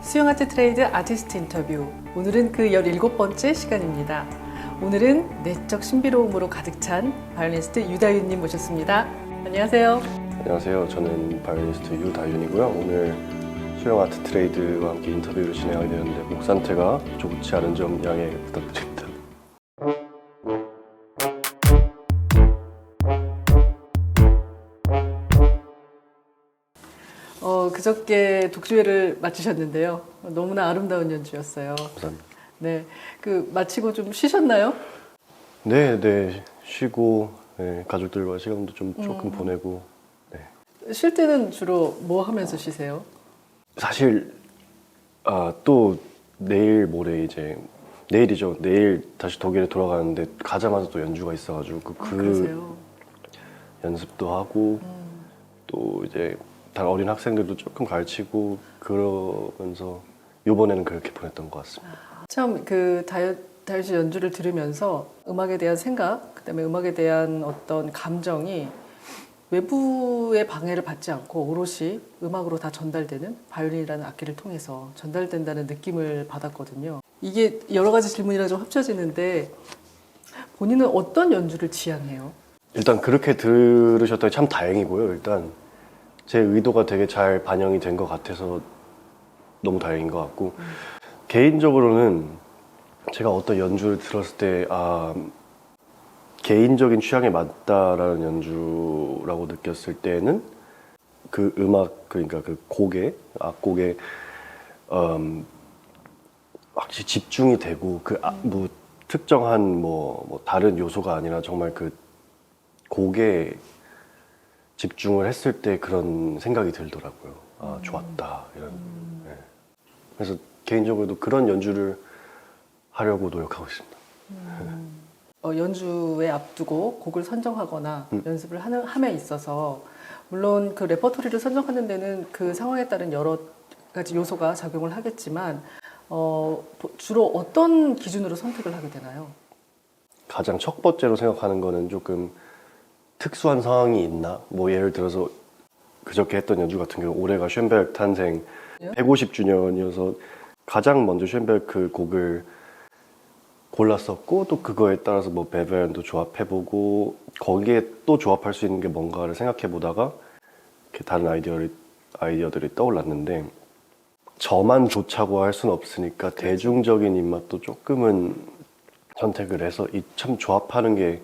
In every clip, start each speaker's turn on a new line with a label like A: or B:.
A: 수영 아트 트레이드 아티스트 인터뷰. 오늘은 그 17번째 시간입니다. 오늘은 내적 신비로움으로 가득 찬 바이올리니스트 유다윤님 모셨습니다. 안녕하세요.
B: 안녕하세요. 저는 바이올리니스트 유다윤이고요. 오늘 수영 아트 트레이드와 함께 인터뷰를 진행하게 되는데 목 상태가 좋지 않은 점 양해 부탁드립니다.
A: 그저께 독주회를 마치셨는데요. 너무나 아름다운 연주였어요.
B: 감사합니다.
A: 네, 마치고 좀 쉬셨나요?
B: 네, 쉬고 가족들과 시간도 좀 조금 보내고. 네.
A: 쉴 때는 주로 뭐 하면서 쉬세요?
B: 사실 또 내일 모레 이제 내일이죠. 내일 다시 독일에 돌아가는데 가자마자 또 연주가 있어가지고
A: 그러세요?
B: 연습도 하고 또 이제 다른 어린 학생들도 조금 가르치고 그러면서 이번에는 그렇게 보냈던 것 같습니다.
A: 참 다현 씨 연주를 들으면서 음악에 대한 생각, 그다음에 음악에 대한 어떤 감정이 외부의 방해를 받지 않고 오롯이 음악으로 다 전달되는 바이올린이라는 악기를 통해서 전달된다는 느낌을 받았거든요. 이게 여러 가지 질문이랑 좀 합쳐지는데 본인은 어떤 연주를 지향해요?
B: 일단 그렇게 들으셨다니 참 다행이고요. 일단 제 의도가 되게 잘 반영이 된 것 같아서 너무 다행인 것 같고 개인적으로는 제가 어떤 연주를 들었을 때 개인적인 취향에 맞다라는 연주라고 느꼈을 때는 그 음악, 그러니까 그 악곡에 확실히 집중이 되고 뭐 특정한 뭐 다른 요소가 아니라 정말 그 곡에 집중을 했을 때 그런 생각이 들더라고요. 좋았다 이런. 네. 그래서 개인적으로도 그런 연주를 하려고 노력하고 있습니다.
A: 연주에 앞두고 곡을 선정하거나 연습을 함에 있어서 물론 그 레퍼토리를 선정하는 데는 그 상황에 따른 여러 가지 요소가 작용을 하겠지만 주로 어떤 기준으로 선택을 하게 되나요?
B: 가장 첫 번째로 생각하는 거는 조금 특수한 상황이 있나? 뭐 예를 들어서 그저께 했던 연주 같은 경우 올해가 쉔베르크 탄생 150주년이어서 가장 먼저 쉔베르크 곡을 골랐었고 또 그거에 따라서 뭐 베베란도 조합해보고 거기에 또 조합할 수 있는 게 뭔가를 생각해보다가 이렇게 다른 아이디어들이 떠올랐는데 저만 좋자고 할 수는 없으니까 대중적인 입맛도 조금은 선택을 해서 참 조합하는 게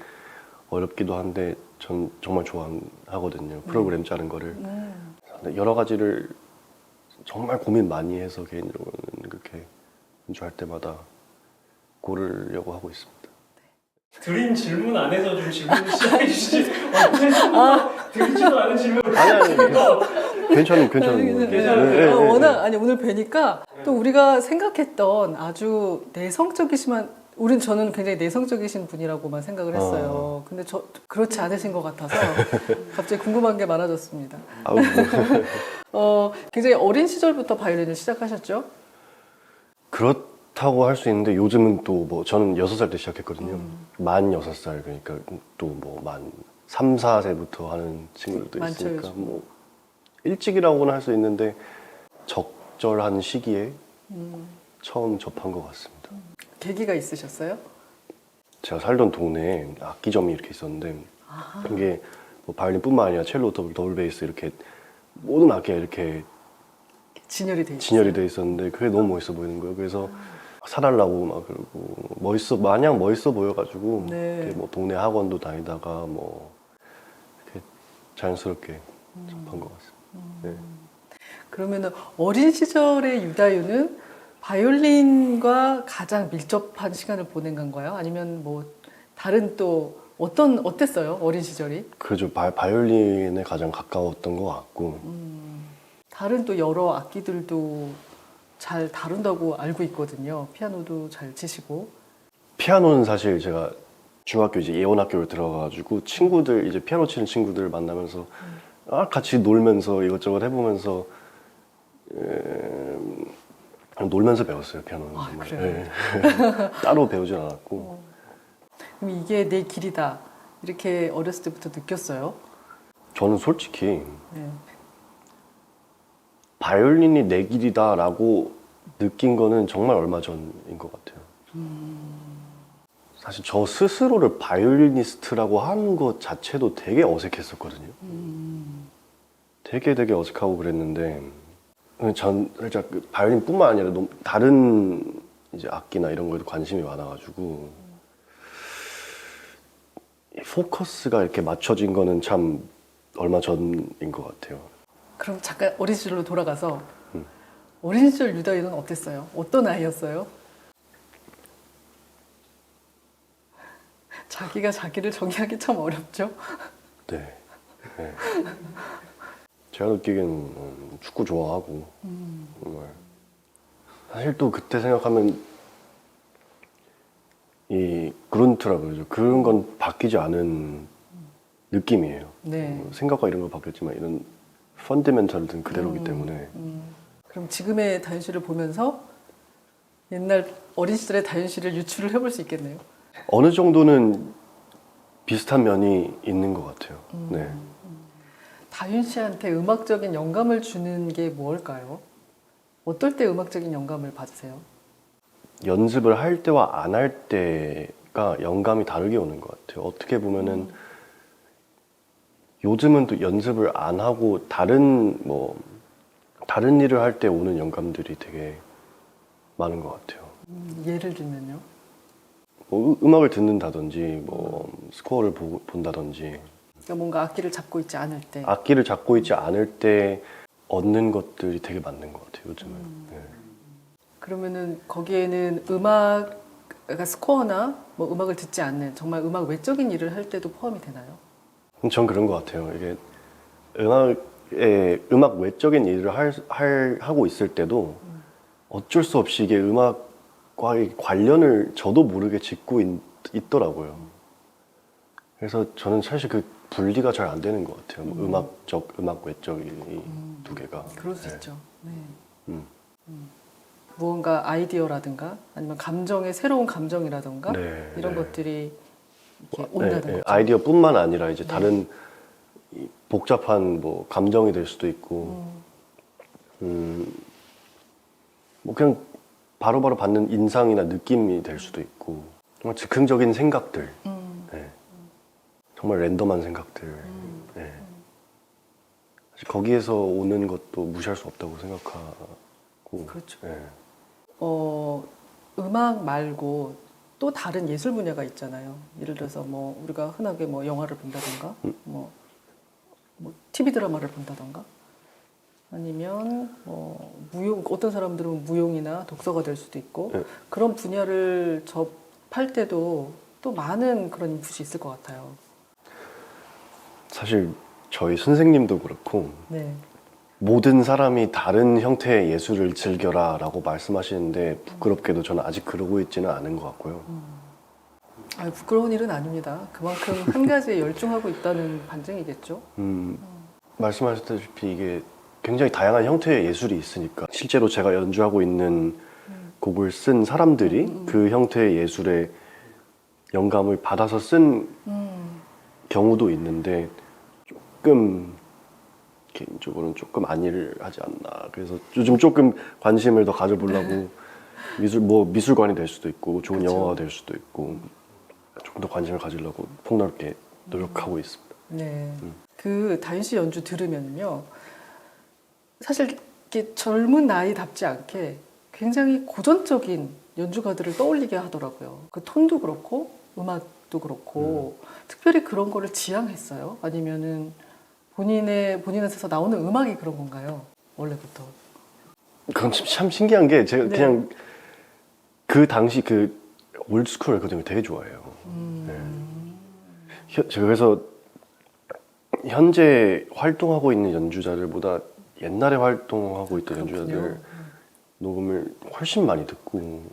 B: 어렵기도 한데 전 정말 좋아하거든요. 프로그램 짜는 거를. 여러 가지를 정말 고민 많이 해서 개인적으로는 그렇게 연주할 때마다 고르려고 하고 있습니다.
C: 드린 질문 안에서 좀 질문을 시작해 주시지. 드리지도 않은 질문을.
B: 아니, 괜찮은
A: 워낙 오늘 뵈니까 또 우리가 생각했던 아주 내성적이지만 저는 굉장히 내성적이신 분이라고만 생각을 했어요. 근데 그렇지 않으신 것 같아서 갑자기 궁금한 게 많아졌습니다. 굉장히 어린 시절부터 바이올린을 시작하셨죠?
B: 그렇다고 할 수 있는데 요즘은 또 뭐 저는 6살 때 시작했거든요. 만 6살 그러니까 또 뭐 만 3, 4세부터 하는 친구들도 있으니까 뭐 일찍이라고는 할 수 있는데 적절한 시기에 처음 접한 것 같습니다.
A: 계기가 있으셨어요?
B: 제가 살던 동네에 악기점이 이렇게 있었는데 이게 뭐 바이올린뿐만 아니라 첼로, 더블 베이스 이렇게 모든 악기가 이렇게
A: 진열이
B: 돼 있었는데 그게 너무 멋있어 보이는 거예요. 그래서 사달라고 막 그러고 마냥 멋있어 보여가지고
A: 네.
B: 뭐 동네 학원도 다니다가 뭐 이렇게 자연스럽게 접한 것 같습니다. 네.
A: 그러면은 어린 시절의 유다윤은 바이올린과 가장 밀접한 시간을 보낸 건가요? 아니면 뭐 다른 또 어땠어요? 어린 시절이?
B: 그죠. 바이올린에 가장 가까웠던 것 같고
A: 다른 또 여러 악기들도 잘 다룬다고 알고 있거든요. 피아노도 잘 치시고.
B: 피아노는 사실 제가 중학교 이제 예원학교를 들어가가지고 친구들 이제 피아노 치는 친구들 만나면서 같이 놀면서 이것저것 해보면서 놀면서 배웠어요. 피아노는 정말.
A: 그래요?
B: 네. 따로 배우진 않았고.
A: 그럼 이게 내 길이다 이렇게 어렸을 때부터 느꼈어요?
B: 저는 솔직히
A: 네.
B: 바이올린이 내 길이다라고 느낀 거는 정말 얼마 전인 것 같아요. 사실 저 스스로를 바이올리니스트라고 하는 것 자체도 되게 어색했었거든요. 되게 어색하고 그랬는데 전 살짝 그 바이올린뿐만 아니라 너무 다른 이제 악기나 이런 거에도 관심이 많아가지고 이 포커스가 이렇게 맞춰진 거는 참 얼마 전인 것 같아요.
A: 그럼 잠깐 어린 시절로 돌아가서 어린 시절 유다이는 어땠어요? 어떤 아이였어요? 자기가 자기를 정의하기 참 어렵죠.
B: 네. 네. 제가 느끼기에는 축구 좋아하고 정말 사실 또 그때 생각하면 이 그룬트라 그러죠. 그런 건 바뀌지 않은 느낌이에요.
A: 네.
B: 생각과 이런 거 바뀌었지만 이런 펀더멘털은 그대로기 때문에
A: 그럼 지금의 다윤 씨를 보면서 옛날 어린 시절의 다윤 씨를 유추를 해볼 수 있겠네요.
B: 어느 정도는 비슷한 면이 있는 것 같아요. 네.
A: 다윤 씨한테 음악적인 영감을 주는 게 뭘까요? 어떨 때 음악적인 영감을 받으세요?
B: 연습을 할 때와 안 할 때가 영감이 다르게 오는 것 같아요. 어떻게 보면은 요즘은 또 연습을 안 하고 다른 일을 할 때 오는 영감들이 되게 많은 것 같아요.
A: 예를 들면요.
B: 뭐 음악을 듣는다든지 뭐 스코어를 본다든지
A: 그러니까 뭔가 악기를 잡고 있지 않을 때.
B: 악기를 잡고 있지 않을 때 얻는 것들이 되게 많은 것 같아요. 요즘은. 네.
A: 그러면은 거기에는 음악, 그러니까 스코어나 뭐 음악을 듣지 않는 정말 음악 외적인 일을 할 때도 포함이 되나요?
B: 전 그런 것 같아요. 이게 음악 외적인 일을 하고 있을 때도 어쩔 수 없이 이게 음악과의 관련을 저도 모르게 짓고 있더라고요. 그래서 저는 사실 그 분리가 잘 안 되는 것 같아요. 뭐 음악적, 음악 외적 이 두 개가.
A: 그럴 수
B: 네.
A: 있죠. 네.
B: 음.
A: 무언가 아이디어라든가 아니면 감정의 새로운 감정이라든가
B: 네,
A: 이런
B: 네.
A: 것들이 이렇게
B: 네,
A: 온다는
B: 네.
A: 거죠.
B: 아이디어뿐만 아니라 이제
A: 네.
B: 다른 이 복잡한 뭐 감정이 될 수도 있고, 뭐 그냥 바로바로 받는 인상이나 느낌이 될 수도 있고, 정말 즉흥적인 생각들, 네. 정말 랜덤한 생각들. 네. 사실 거기에서 오는 것도 무시할 수 없다고 생각하고.
A: 그렇죠.
B: 네.
A: 음악 말고 또 다른 예술 분야가 있잖아요. 예를 들어서 뭐 우리가 흔하게 뭐 영화를 본다던가, 뭐 TV 드라마를 본다던가, 아니면 뭐 무용, 어떤 사람들은 무용이나 독서가 될 수도 있고
B: 네.
A: 그런 분야를 접할 때도 또 많은 그런 인풋이 있을 것 같아요.
B: 사실 저희 선생님도 그렇고
A: 네.
B: 모든 사람이 다른 형태의 예술을 즐겨라 라고 말씀하시는데 부끄럽게도 저는 아직 그러고 있지는 않은 것 같고요.
A: 부끄러운 일은 아닙니다. 그만큼 한 가지에 열중하고 있다는 반증이겠죠.
B: 말씀하셨다시피 이게 굉장히 다양한 형태의 예술이 있으니까 실제로 제가 연주하고 있는 곡을 쓴 사람들이 그 형태의 예술에 영감을 받아서 쓴 경우도 있는데 조금 개인적으로는 조금 안일하지 않나. 그래서 요즘 조금 관심을 더 가져보려고 미술관이 될 수도 있고 좋은
A: 그쵸.
B: 영화가 될 수도 있고 조금 더 관심을 가지려고 폭넓게 노력하고 있습니다.
A: 네. 그 다윤 씨 연주 들으면요. 사실 이렇게 젊은 나이답지 않게 굉장히 고전적인 연주가들을 떠올리게 하더라고요. 그 톤도 그렇고 음악도 그렇고 특별히 그런 거를 지향했어요? 아니면은 본인에서 나오는 음악이 그런 건가요? 원래부터.
B: 그건 참 신기한 게 제가
A: 네.
B: 그냥 그 당시 그 올드스쿨 레코딩을 되게 좋아해요. 네. 제가 그래서 현재 활동하고 있는 연주자들보다 옛날에 활동하고 있던
A: 그렇군요.
B: 연주자들 녹음을 훨씬 많이 듣고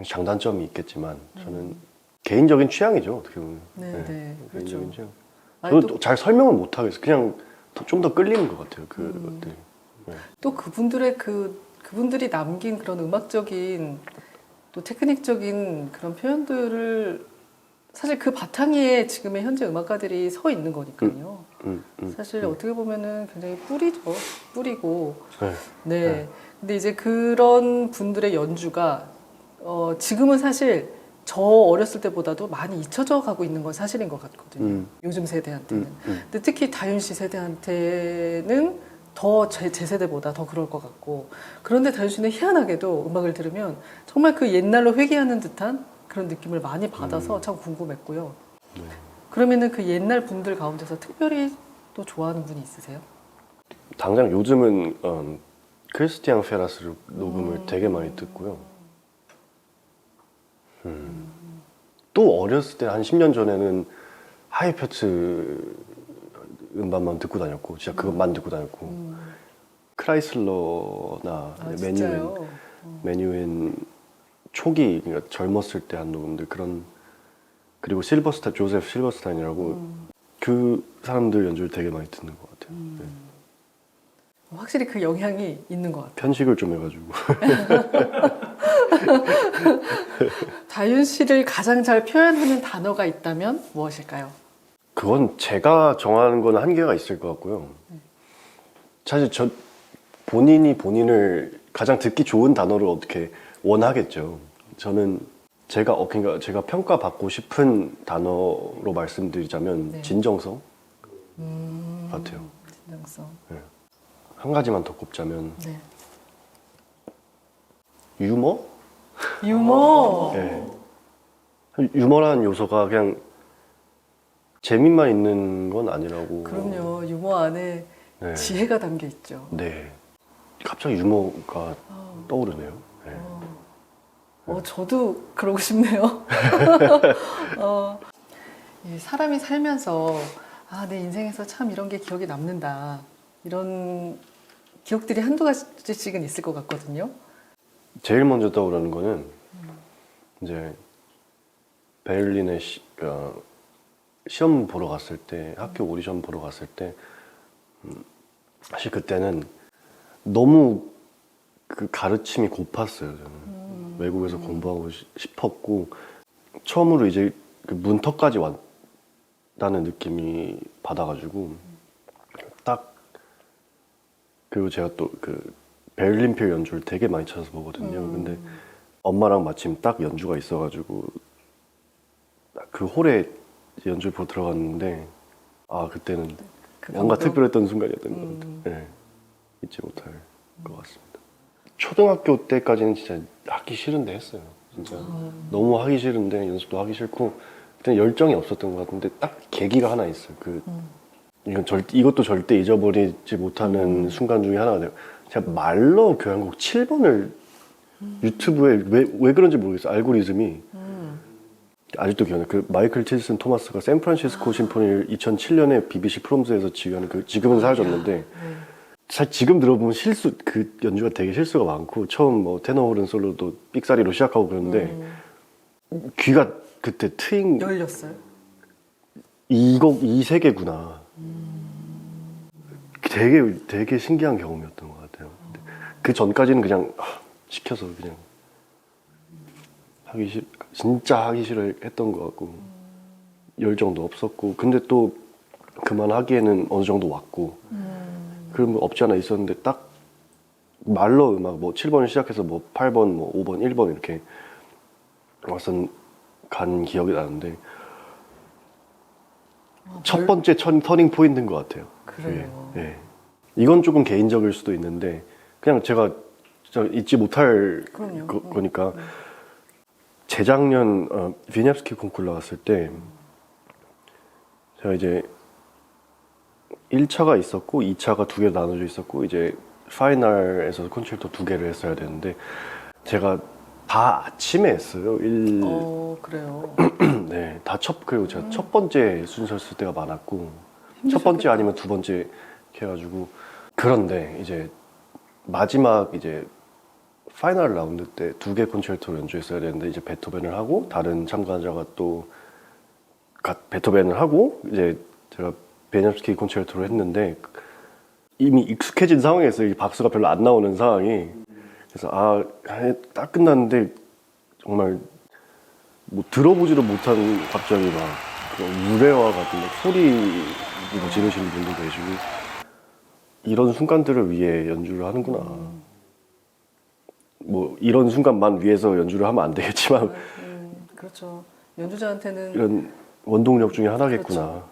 B: 장단점이 있겠지만 저는 개인적인 취향이죠. 어떻게 보면.
A: 네, 네.
B: 개인적인
A: 그렇죠.
B: 취향.
A: 아니,
B: 저도 잘 설명을 못 하겠어요. 그냥 좀 더 끌리는 것 같아요. 그것들이.
A: 또 그분들이 남긴 그런 음악적인 또 테크닉적인 그런 표현들을 사실 그 바탕에 지금의 현재 음악가들이 서 있는 거니까요. 사실 어떻게 보면은 굉장히 뿌리고.
B: 네.
A: 네. 근데 이제 그런 분들의 연주가 지금은 사실 저 어렸을 때보다도 많이 잊혀져 가고 있는 건 사실인 것 같거든요. 요즘 세대한테는. 근데 특히 다윤 씨 세대한테는 더 제 세대보다 더 그럴 것 같고. 그런데 다윤 씨는 희한하게도 음악을 들으면 정말 그 옛날로 회귀하는 듯한 그런 느낌을 많이 받아서 참 궁금했고요.
B: 네.
A: 그러면은 그 옛날 분들 가운데서 특별히 또 좋아하는 분이 있으세요?
B: 당장 요즘은 크리스티앙 페라스 녹음을 되게 많이 듣고요. 또 어렸을 때 한 10년 전에는 하이패츠 음반만 듣고 다녔고 진짜 그것만 듣고 다녔고 크라이슬러나
A: 진짜요?
B: 메뉴인 초기 그러니까 젊었을 때 한 녹음들 그런 그리고 조셉 실버스타인이라고 그 사람들 연주를 되게 많이 듣는 것 같아요. 네.
A: 확실히 그 영향이 있는 것 같아요.
B: 편식을 좀 해가지고
A: 다윤 씨를 가장 잘 표현하는 단어가 있다면 무엇일까요?
B: 그건 제가 정하는 건 한계가 있을 것 같고요. 사실 본인이 본인을 가장 듣기 좋은 단어를 어떻게 원하겠죠. 저는 그러니까 제가 평가받고 싶은 단어로 말씀드리자면
A: 네.
B: 진정성 같아요.
A: 진정성.
B: 한 가지만 더 꼽자면
A: 네.
B: 유머?
A: 유머.
B: 네. 유머라는 요소가 그냥 재미만 있는 건 아니라고.
A: 그럼요. 유머 안에
B: 네.
A: 지혜가 담겨 있죠.
B: 네. 갑자기 유머가 떠오르네요. 네.
A: 저도 그러고 싶네요. 이 사람이 살면서 내 인생에서 참 이런 게 기억에 남는다. 이런 기억들이 한두 가지씩은 있을 것 같거든요.
B: 제일 먼저 떠오르는 거는 이제 베를린에 시험 보러 갔을 때 학교 오디션 보러 갔을 때 사실 그때는 너무 그 가르침이 고팠어요. 저는 외국에서 공부하고 싶었고 처음으로 이제 그 문턱까지 왔다는 느낌이 받아가지고 딱 그리고 제가 또 그 베를린필 연주를 되게 많이 찾아서 보거든요. 근데 엄마랑 마침 딱 연주가 있어가지고 그 홀에 연주를 보러 들어갔는데 그때는 뭔가
A: 감동?
B: 특별했던 순간이었던 것 같아요. 네, 잊지 못할 것 같습니다. 초등학교 때까지는 진짜 하기 싫은데 했어요. 진짜 너무 하기 싫은데 연습도 하기 싫고 그때 열정이 없었던 것 같은데 딱 계기가 하나 있어요. 이것도 절대 잊어버리지 못하는 순간 중에 하나가 돼요. 제가 말러 교향곡 7번을 유튜브에 왜 그런지 모르겠어요. 알고리즘이 아직도 기억나요. 그 마이클 틸슨 토마스가 샌프란시스코 심포니를 2007년에 BBC 프롬스에서 지휘하는 지금은 사라졌는데 사실 지금 들어보면 그 연주가 되게 실수가 많고 처음 테너홀은 솔로도 삑사리로 시작하고 그러는데 귀가 그때
A: 열렸어요?
B: 이 세계구나. 되게 신기한 경험이었던 것 같아요. 그 전까지는 그냥 시켜서 그냥 진짜 하기 싫어 했던 것 같고 열정도 없었고 근데 또 그만하기에는 어느 정도 왔고 그런 거 없지 않아 있었는데 딱 말러 음악 7번을 시작해서 8번 5번 1번 이렇게 간 기억이 나는데 첫 번째 터닝 포인트인 것 같아요.
A: 그래요.
B: 예. 이건 조금 개인적일 수도 있는데 그냥 제가 진짜 잊지 못할 거니까 재작년 비涅프스키 콩쿠르 나갔을 때 제가 이제 1차가 있었고 2차가 2개로 나눠져 있었고 이제 파이널에서 콘체르토 2개를 했어야 되는데 제가 다 아침에 했어요.
A: 그래요.
B: 네, 그리고 제가 첫 번째 순서 쓸 때가 많았고 첫 번째 아니면 두 번째 해가지고 그런데 이제 마지막 이제 파이널 라운드 때 2개 콘체르토를 연주했어야 되는데 이제 베토벤을 하고 다른 참가자가 또 베토벤을 하고 이제 제가 베냐스키 콘체르토를 했는데 이미 익숙해진 상황에서 이 박수가 별로 안 나오는 상황이 그래서 딱 끝났는데 정말 뭐 들어보지도 못한 갑자기 막 그런 우레와 같은 막 소리 뭐 지르시는 분도 계시고 이런 순간들을 위해 연주를 하는구나. 뭐 이런 순간만 위해서 연주를 하면 안 되겠지만
A: 그렇죠. 연주자한테는
B: 이런 원동력 중에 하나겠구나.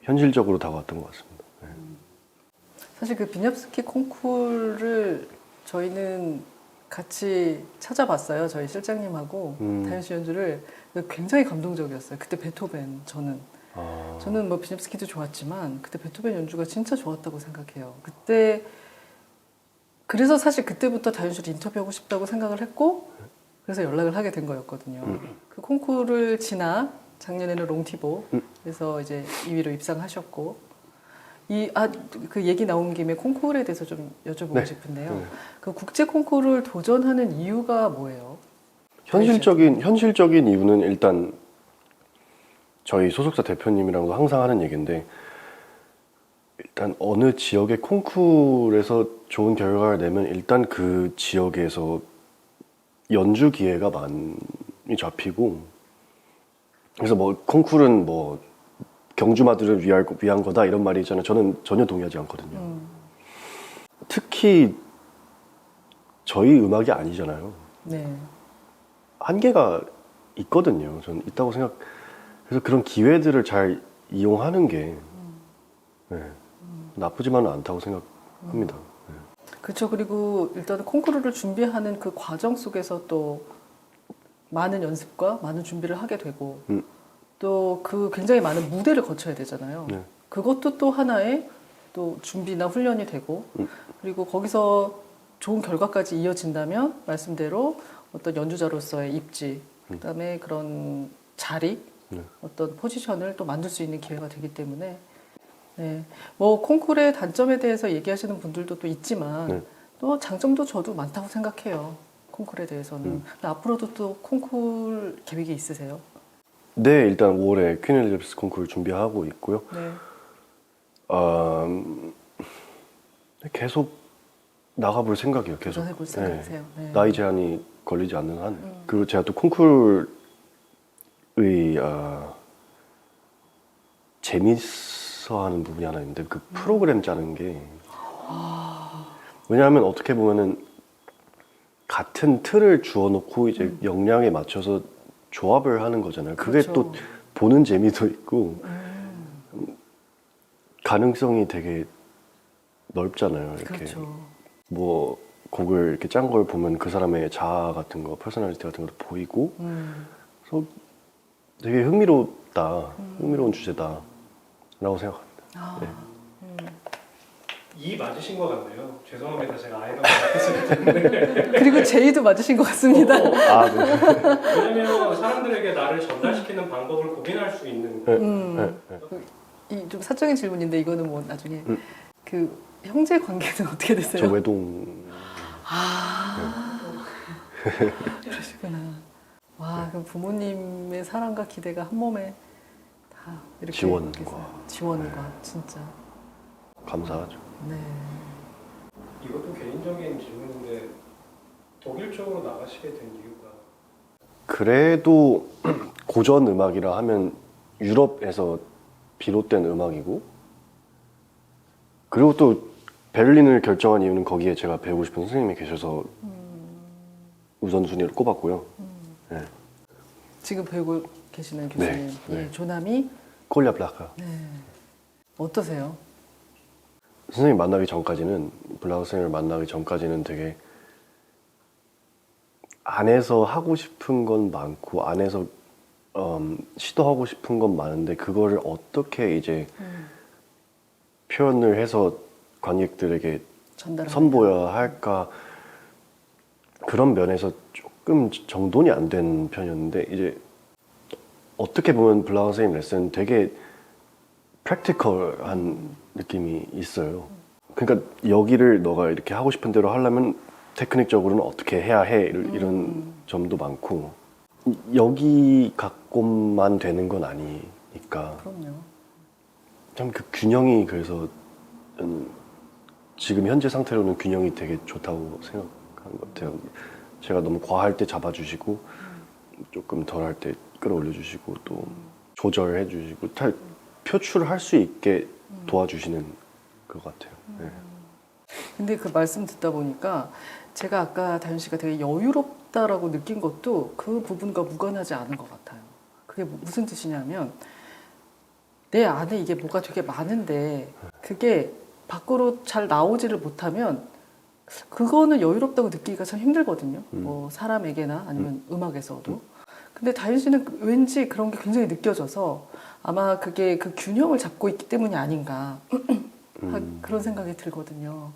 B: 현실적으로 다가왔던 것 같습니다. 네.
A: 사실 그 비냙스키 콩쿠르를 저희는 같이 찾아봤어요. 저희 실장님하고 다현씨 연주를 굉장히 감동적이었어요. 그때 베토벤 저는 뭐 비냙스키도 좋았지만 그때 베토벤 연주가 진짜 좋았다고 생각해요. 그때 그래서 사실 그때부터 다현씨를 인터뷰하고 싶다고 생각을 했고 그래서 연락을 하게 된 거였거든요. 그 콩쿠르를 지나 작년에는 롱티보 그래서 이제 2위로 입상하셨고 그 얘기 나온 김에 콩쿠르에 대해서 좀 여쭤보고
B: 네.
A: 싶은데요.
B: 네.
A: 그 국제 콩쿠르를 도전하는 이유가 뭐예요?
B: 현실적인 이유는 일단 저희 소속사 대표님이랑도 항상 하는 얘기인데 일단 어느 지역의 콩쿠르에서 좋은 결과를 내면 일단 그 지역에서 연주 기회가 많이 잡히고 그래서 뭐 콩쿠르는 뭐 경주마들을 위한 거다 이런 말이 있잖아요. 저는 전혀 동의하지 않거든요. 특히 저희 음악이 아니잖아요.
A: 네.
B: 한계가 있거든요. 저는 있다고 그래서 그런 기회들을 잘 이용하는 게 네, 나쁘지만은 않다고 생각합니다. 네.
A: 그렇죠. 그리고 일단 콩쿠르를 준비하는 그 과정 속에서 또 많은 연습과 많은 준비를 하게 되고 또 그 굉장히 많은 무대를 거쳐야 되잖아요.
B: 네.
A: 그것도 또 하나의 또 준비나 훈련이 되고 그리고 거기서 좋은 결과까지 이어진다면 말씀대로 어떤 연주자로서의 입지 그다음에 그런 자리 어떤 포지션을 또 만들 수 있는 기회가 되기 때문에 네. 뭐 콩쿠르의 단점에 대해서 얘기하시는 분들도 또 있지만
B: 네.
A: 또 장점도 저도 많다고 생각해요. 콩쿠르에 대해서는. 근데 앞으로도 또 콩쿠르 계획이 있으세요?
B: 네, 일단 5월에 퀸 엘리자베스 콩쿠르 준비하고 있고요.
A: 네.
B: 계속 나가볼 생각이에요. 계속.
A: 도전해볼 생각이세요? 네.
B: 나이 제한이 걸리지 않는 한. 그리고 제가 또 콩쿠르의 재밌어 하는 부분이 하나 있는데 그 프로그램 짜는 게 왜냐하면 어떻게 보면은 같은 틀을 주어놓고 이제 역량에 맞춰서 조합을 하는 거잖아요. 그게
A: 그렇죠.
B: 또 보는 재미도 있고 가능성이 되게 넓잖아요. 이렇게
A: 그렇죠.
B: 뭐 곡을 이렇게 짠 걸 보면 그 사람의 자아 같은 거, 퍼스널리티 같은 것도 보이고 그래서 되게 흥미롭다, 흥미로운 주제다라고 생각합니다. 네.
C: 이 맞으신 것 같네요. 죄송합니다. 제가 아이가 맞았기 때문에.
A: 그리고 제이도 맞으신 것 같습니다.
B: 아, 네.
C: 왜냐면 사람들에게 나를 전달시키는 방법을 고민할 수 있는
A: 이 좀 사적인 질문인데 이거는 뭐 나중에 그 형제 관계는 어떻게 되세요?
B: 저 외동.
A: 그러시구나. 와, 그럼 부모님의 사랑과 기대가 한 몸에 다 이렇게
B: 지원과.
A: 있어요. 지원과 진짜.
B: 감사하죠.
A: 네.
C: 이것도 개인적인 질문인데 독일 쪽으로 나가시게 된 이유가
B: 그래도 고전 음악이라 하면 유럽에서 비롯된 음악이고 그리고 또 베를린을 결정한 이유는 거기에 제가 배우고 싶은 선생님이 계셔서 우선순위를 꼽았고요. 네.
A: 지금 배우고 계시는 교수님,
B: 네,
A: 예,
B: 네.
A: 조남이
B: 콜랴 블라카.
A: 네. 어떠세요?
B: 선생님 만나기 전까지는 블라카 선생님을 만나기 전까지는 되게 안에서 하고 싶은 건 많고 안에서 시도하고 싶은 건 많은데 그거를 어떻게 이제 표현을 해서 관객들에게
A: 전달을
B: 선보여야 할까 그런 면에서 조금 정돈이 안 된 편이었는데 이제 어떻게 보면 블라카 선생님 레슨은 되게 프랙티컬한 느낌이 있어요. 그러니까 여기를 너가 이렇게 하고 싶은 대로 하려면 테크닉적으로는 어떻게 해야 해 이런 점도 많고 여기 갖고만 되는 건 아니니까
A: 그럼요.
B: 참 그 균형이 그래서 지금 현재 상태로는 균형이 되게 좋다고 생각하는 것 같아요. 제가 너무 과할 때 잡아주시고 조금 덜 할 때 끌어올려 주시고 또 조절해 주시고 표출을 할 수 있게 도와주시는 것 같아요. 네.
A: 근데 그 말씀 듣다 보니까 제가 아까 다현 씨가 되게 여유롭다라고 느낀 것도 그 부분과 무관하지 않은 것 같아요. 그게 무슨 뜻이냐면 내 안에 이게 뭐가 되게 많은데 그게 밖으로 잘 나오지를 못하면 그거는 여유롭다고 느끼기가 참 힘들거든요. 뭐 사람에게나 아니면 음악에서도. 근데 다현 씨는 왠지 그런 게 굉장히 느껴져서 아마 그게 그 균형을 잡고 있기 때문이 아닌가 그런 생각이 들거든요.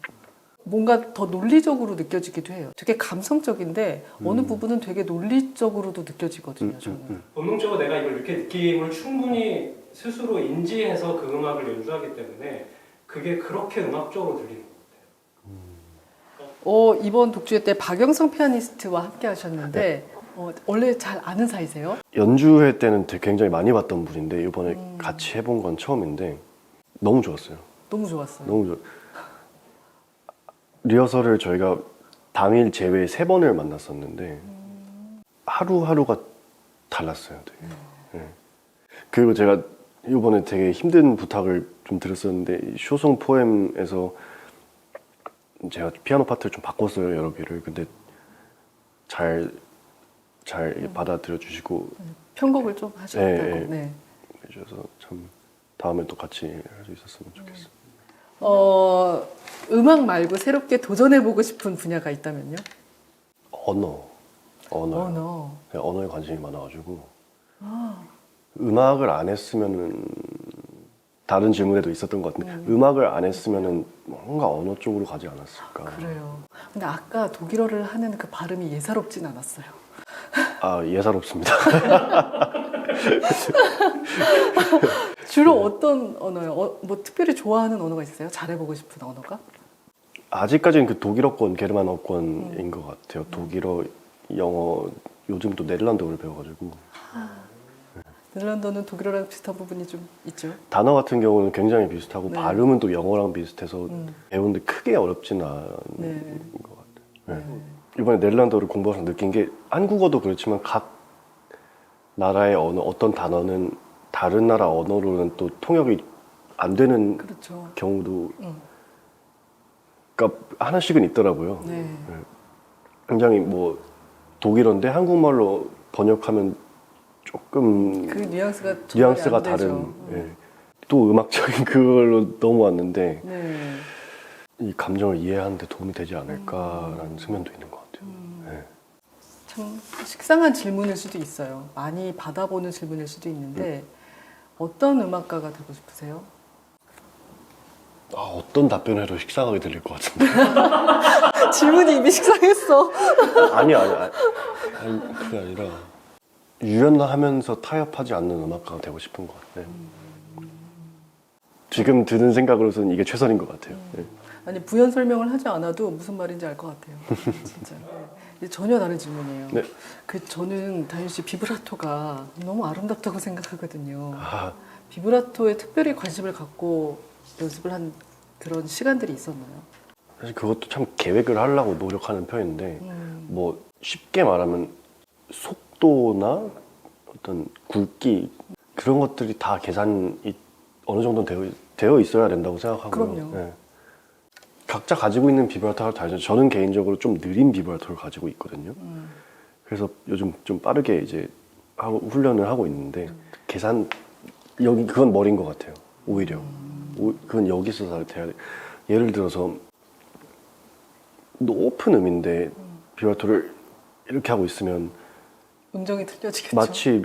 A: 뭔가 더 논리적으로 느껴지기도 해요. 되게 감성적인데 어느 부분은 되게 논리적으로도 느껴지거든요. 저는.
C: 본능적으로 내가 이걸 이렇게 느낌을 충분히 스스로 인지해서 그 음악을 연주하기 때문에 그게 그렇게 음악적으로 들리는 것 같아요.
A: 이번 독주회 때 박영성 피아니스트와 함께 하셨는데 원래 잘 아는 사이세요?
B: 연주회 때는 굉장히 많이 봤던 분인데 이번에 같이 해본 건 처음인데 너무 좋았어요.
A: 너무 좋았어요.
B: 너무 좋. 리허설을 저희가 당일 제외 3번을 만났었는데 하루하루가 달랐어요. 되게. 네. 그리고 제가 이번에 되게 힘든 부탁을 좀 드렸었는데 쇼송 포엠에서 제가 피아노 파트를 좀 바꿨어요. 여러 개를. 근데 잘 받아들여 주시고
A: 편곡을 좀 하셨다고. 네.
B: 해주셔서 참 다음에 또 같이 할 수 있었으면 좋겠어요.
A: 음악 말고 새롭게 도전해보고 싶은 분야가 있다면요? 언어.
B: 언어에 관심이 많아가지고 음악을 안 했으면은 다른 질문에도 있었던 것 같은데 음악을 안 했으면은 뭔가 언어 쪽으로 가지 않았을까.
A: 그래요. 근데 아까 독일어를 하는 그 발음이 예사롭진 않았어요.
B: 아, 예사롭습니다.
A: 주로 어떤 언어요? 뭐 특별히 좋아하는 언어가 있으세요? 잘해보고 싶은 언어가?
B: 아직까지는 그 독일어권, 게르만어권인 것 같아요. 독일어, 영어, 요즘 또 네덜란드어를 배워가지고.
A: 네덜란드어는 독일어랑 비슷한 부분이 좀 있죠.
B: 단어 같은 경우는 굉장히 비슷하고
A: 네.
B: 발음은 또 영어랑 비슷해서 배우는데 크게 어렵지는 않은
A: 네.
B: 것 같아요. 네. 이번에 네덜란드어를 공부하면서 느낀 게 한국어도 그렇지만 각 나라의 언어, 어떤 단어는 다른 나라 언어로는 또 통역이 안 되는
A: 그렇죠.
B: 경우도 그러니까 하나씩은 있더라고요.
A: 네.
B: 굉장히 뭐 독일어인데 한국말로 번역하면 조금
A: 그 뉘앙스가
B: 뉘앙스가
A: 안 되죠.
B: 다른 또 음악적인 그걸로 넘어왔는데
A: 네.
B: 이 감정을 이해하는데 도움이 되지 않을까라는 측면도 있는 것 같아요. 네.
A: 참 식상한 질문일 수도 있어요. 많이 받아보는 질문일 수도 있는데 어떤 음악가가 되고 싶으세요?
B: 어떤 답변을 해도 식상하게 들릴 것 같은데.
A: 질문이 이미 식상했어.
B: 아니, 그게 아니라 유연하면서 타협하지 않는 음악가가 되고 싶은 것 같아요. 지금 드는 생각으로서는 이게 최선인 것 같아요. 네.
A: 아니 부연 설명을 하지 않아도 무슨 말인지 알 것 같아요. 진짜. 이게 전혀 다른 질문이에요.
B: 네.
A: 저는 다현 씨 비브라토가 너무 아름답다고 생각하거든요.
B: 아,
A: 비브라토에 특별히 관심을 갖고 연습을 한 그런 시간들이 있었나요?
B: 사실 그것도 참 계획을 하려고 노력하는 편인데 뭐 쉽게 말하면 속도나 어떤 굵기 그런 것들이 다 계산이 어느 정도는 되어 있어야 된다고 생각하고요.
A: 그럼요.
B: 네. 각자 가지고 있는 비브라토가 다르죠. 저는 개인적으로 좀 느린 비브라토를 가지고 있거든요. 그래서 요즘 좀 빠르게 이제 훈련을 하고 있는데 그건 머리인 것 같아요. 오히려 그건 여기서 다 돼야 돼. 예를 들어서 높은 음인데 비브라토를 이렇게 하고 있으면
A: 음정이 틀려지겠죠.
B: 마치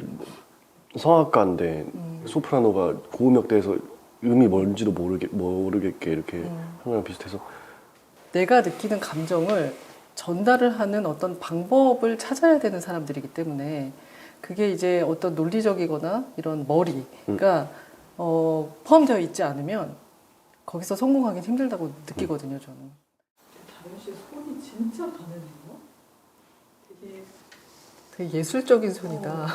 B: 성악가인데 소프라노가 고음역대에서 음이 뭔지도 모르겠게 이렇게 하는 거랑 비슷해서
A: 내가 느끼는 감정을 전달을 하는 어떤 방법을 찾아야 되는 사람들이기 때문에 그게 이제 어떤 논리적이거나 이런 머리가 포함되어 있지 않으면 거기서 성공하기는 힘들다고 느끼거든요, 저는. 다현 씨 손이 진짜 가늘네요. 되게 예술적인 손이다.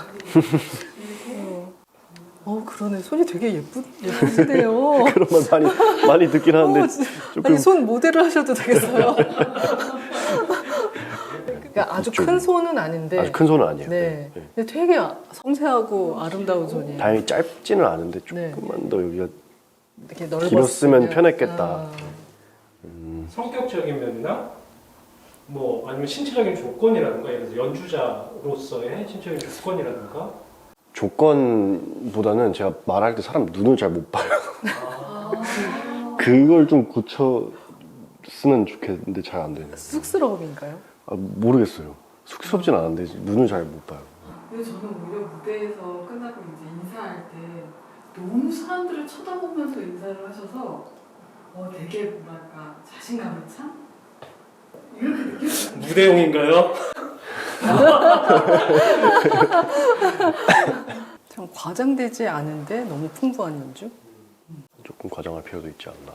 A: 그러네. 손이 되게 예쁘시네요.
B: 그런 말 많이 듣긴 하는데 조금
A: 아니, 손 모델을 하셔도 되겠어요. 그러니까 아주
B: 그쪽이.
A: 큰 손은 아닌데
B: 아주 큰 손은 아니에요.
A: 네.
B: 네.
A: 근데 되게 섬세하고 아름다운 손이에요.
B: 다행히 짧지는 않은데
A: 네.
B: 조금만 더 여기가
A: 이렇게 넓었으면
B: 길었으면 편했겠다.
A: 아,
C: 성격적인 면이나 뭐 아니면 신체적인 조건이라든가 예를 들어서 연주자로서의 신체적인 조건이라든가
B: 조건보다는 제가 말할 때 사람 눈을 잘 못 봐요. 그걸 좀 고쳤으면 좋겠는데 잘 안 되네요.
A: 쑥스러움인가요?
B: 아, 모르겠어요. 쑥스럽진 않은데 눈을 잘 못 봐요.
D: 근데 저는 오히려 무대에서 끝나고 이제 인사할 때 너무 사람들을 쳐다보면서 인사를 하셔서 되게 뭐랄까 자신감이 참 이렇게 느껴져요.
C: 무대용인가요?
A: 참 과장되지 않은데 너무 풍부한 연주?
B: 조금 과장할 필요도 있지 않나.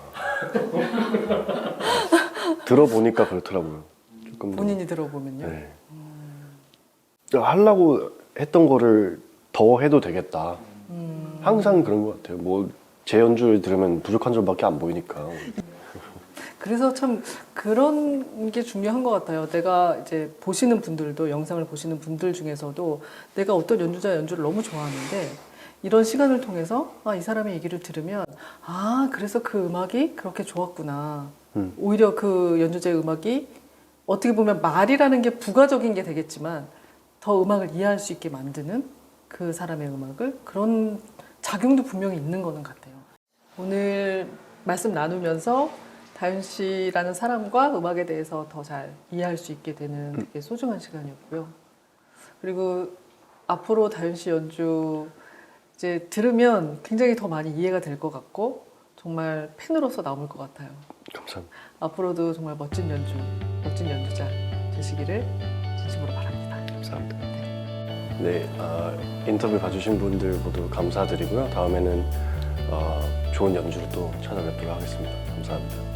B: 들어보니까 그렇더라고요. 조금 더.
A: 본인이 들어보면요.
B: 네. 하려고 했던 거를 더 해도 되겠다. 항상 그런 것 같아요. 뭐 제 연주를 들으면 부족한 점밖에 안 보이니까.
A: 그래서 참 그런 게 중요한 것 같아요. 내가 이제 보시는 분들도 영상을 보시는 분들 중에서도 내가 어떤 연주자 연주를 너무 좋아하는데 이런 시간을 통해서 이 사람의 얘기를 들으면 그래서 그 음악이 그렇게 좋았구나. 오히려 그 연주자의 음악이 어떻게 보면 말이라는 게 부가적인 게 되겠지만 더 음악을 이해할 수 있게 만드는 그 사람의 음악을 그런 작용도 분명히 있는 거는 같아요. 오늘 말씀 나누면서 다윤 씨라는 사람과 음악에 대해서 더 잘 이해할 수 있게 되는 되게 소중한 시간이었고요. 그리고 앞으로 다윤 씨 연주 이제 들으면 굉장히 더 많이 이해가 될 것 같고 정말 팬으로서 남을 것 같아요.
B: 감사합니다.
A: 앞으로도 정말 멋진 연주, 멋진 연주자 되시기를 진심으로 바랍니다.
B: 감사합니다. 네, 인터뷰 봐주신 분들 모두 감사드리고요. 다음에는 좋은 연주로 또 찾아뵙도록 하겠습니다. 감사합니다.